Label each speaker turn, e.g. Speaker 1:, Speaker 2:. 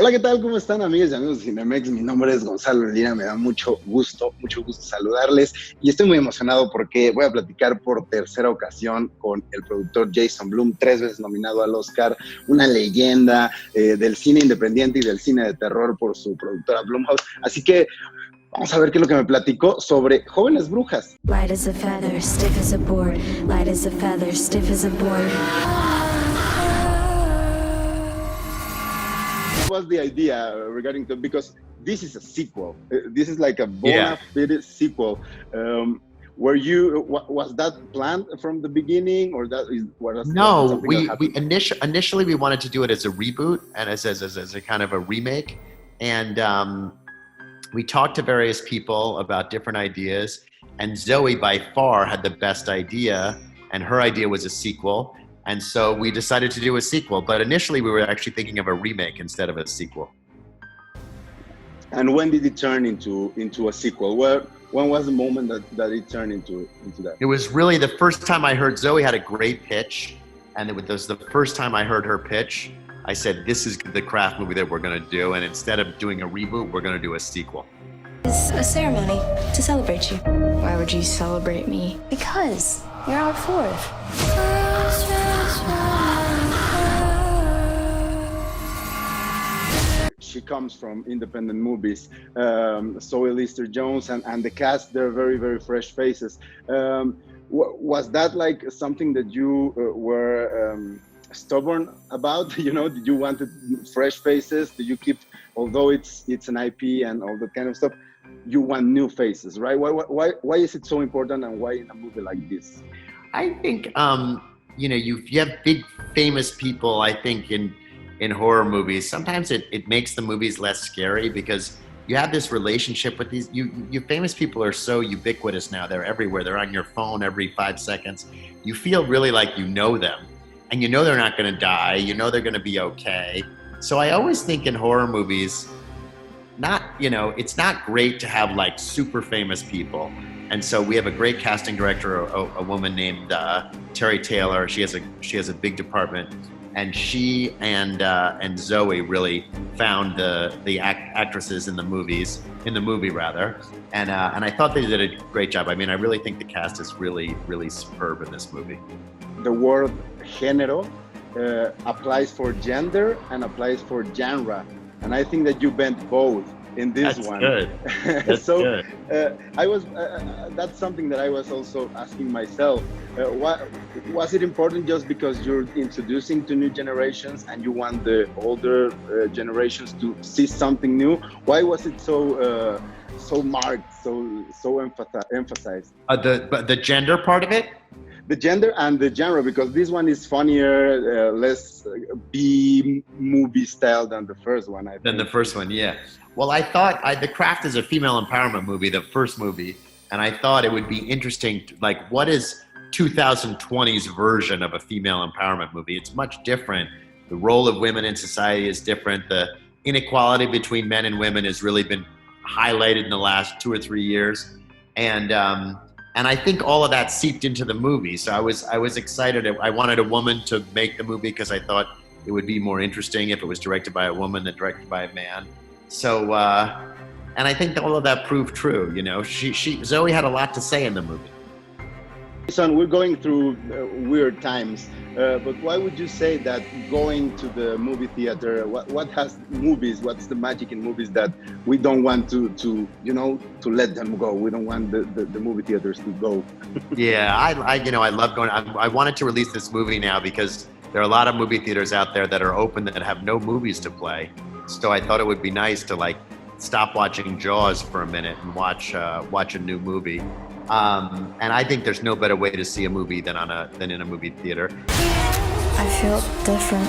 Speaker 1: Hola, ¿qué tal? ¿Cómo están, amigas y amigos de Cinemex? Mi nombre es Gonzalo Lira, me da mucho gusto saludarles y estoy muy emocionado porque voy a platicar por tercera ocasión con el productor JasonBlum, 3 veces nominado al Oscar, una leyenda del cine independiente y del cine de terror por su productora Blumhouse. Así que vamos a ver qué es lo que me platicó sobre Jóvenes Brujas.
Speaker 2: Light as a feather, stiff as a board. Light as a feather, stiff as a board.
Speaker 1: What was the idea regarding to, because this is a sequel. This is like a bona fide sequel. Was that planned from the beginning, or
Speaker 3: No, we initially we wanted to do it as a reboot and as a kind of a remake, and we talked to various people about different ideas, and Zoe by far had the best idea, and her idea was a sequel. And so we decided to do a sequel, but initially we were actually thinking of a remake instead of a sequel.
Speaker 1: And when did it turn into a sequel? When was the moment that it turned into that?
Speaker 3: It was really the first time I heard Zoe had a great pitch, and it was the first time I heard her pitch. I said, this is the craft movie that we're going to do, and instead of doing a reboot, we're going to do a sequel.
Speaker 2: It's a ceremony to celebrate you.
Speaker 4: Why would you celebrate me?
Speaker 2: Because you're our fourth.
Speaker 1: She comes from independent movies, Zoe Lister-Jones and the cast, they're very, very fresh faces. Was that like something that you were stubborn about? You know, did you want fresh faces? Did you keep, although it's an IP and all that kind of stuff, you want new faces, right? Why is it so important, and why in a movie like this?
Speaker 3: I think, you know, you have big famous people, I think, in horror movies. Sometimes it makes the movies less scary because you have this relationship with these, you famous people are so ubiquitous now. They're everywhere. They're on your phone every 5 seconds. You feel really like you know them, and you know they're not going to die. You know they're going to be okay. So I always think in horror movies, it's not great to have like super famous people. And so we have a great casting director, a woman named Terry Taylor. She has a big department, and she and Zoe really found the actresses in the movie, and I thought they did a great job. I mean, I really think the cast is really, really superb in this movie.
Speaker 1: The word género applies for gender and applies for genre, and I think that you bent both in this
Speaker 3: That's
Speaker 1: one.
Speaker 3: Good. That's
Speaker 1: so
Speaker 3: good.
Speaker 1: That's something that I was also asking myself. Was it important just because you're introducing to new generations and you want the older generations to see something new? Why was it so marked, so emphasized?
Speaker 3: The gender part of it?
Speaker 1: The gender and the genre, because this one is funnier, less B-movie style than the first one, I think.
Speaker 3: Than the first one, yeah. Well, I thought The Craft is a female empowerment movie, the first movie, and I thought it would be interesting, like, what is 2020's version of a female empowerment movie? It's much different. The role of women in society is different. The inequality between men and women has really been highlighted in the last 2 or 3 years, and I think all of that seeped into the movie. So I was excited. I wanted a woman to make the movie because I thought it would be more interesting if it was directed by a woman than directed by a man. So, and I think that all of that proved true. You know, Zoe had a lot to say in the movie.
Speaker 1: Son, we're going through weird times, but why would you say that going to the movie theater, what has movies, what's the magic in movies that we don't want to let them go? We don't want the movie theaters to go.
Speaker 3: Yeah, I love going. I wanted to release this movie now because there are a lot of movie theaters out there that are open that have no movies to play. So I thought it would be nice to like stop watching Jaws for a minute and watch a new movie. And I think there's no better way to see a movie than in a movie theater.
Speaker 2: I feel different.